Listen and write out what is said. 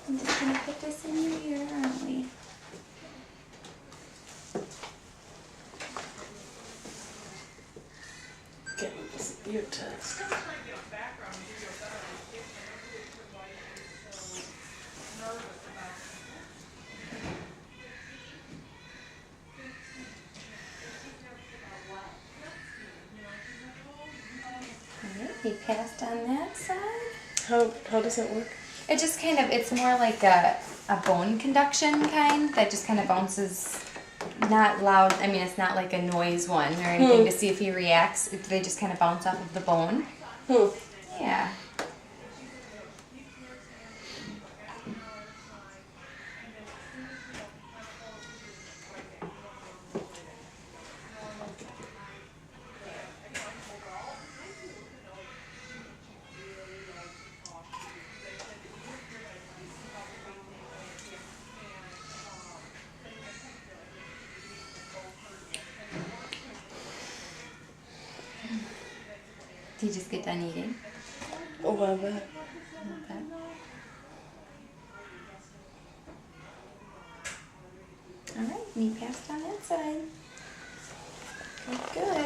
I'm just going to put this in your ear, aren't we? Getting this ear test. Alright, we passed on that side. How does it work? It just kind of, it's more like a bone conduction kind that just kind of bounces, not loud, I mean it's not like a noise one or anything to see if he reacts. They just kind of bounce off of the bone. Yeah. Did you just get done eating? A while back. Okay. Alright, we passed on that side. Good.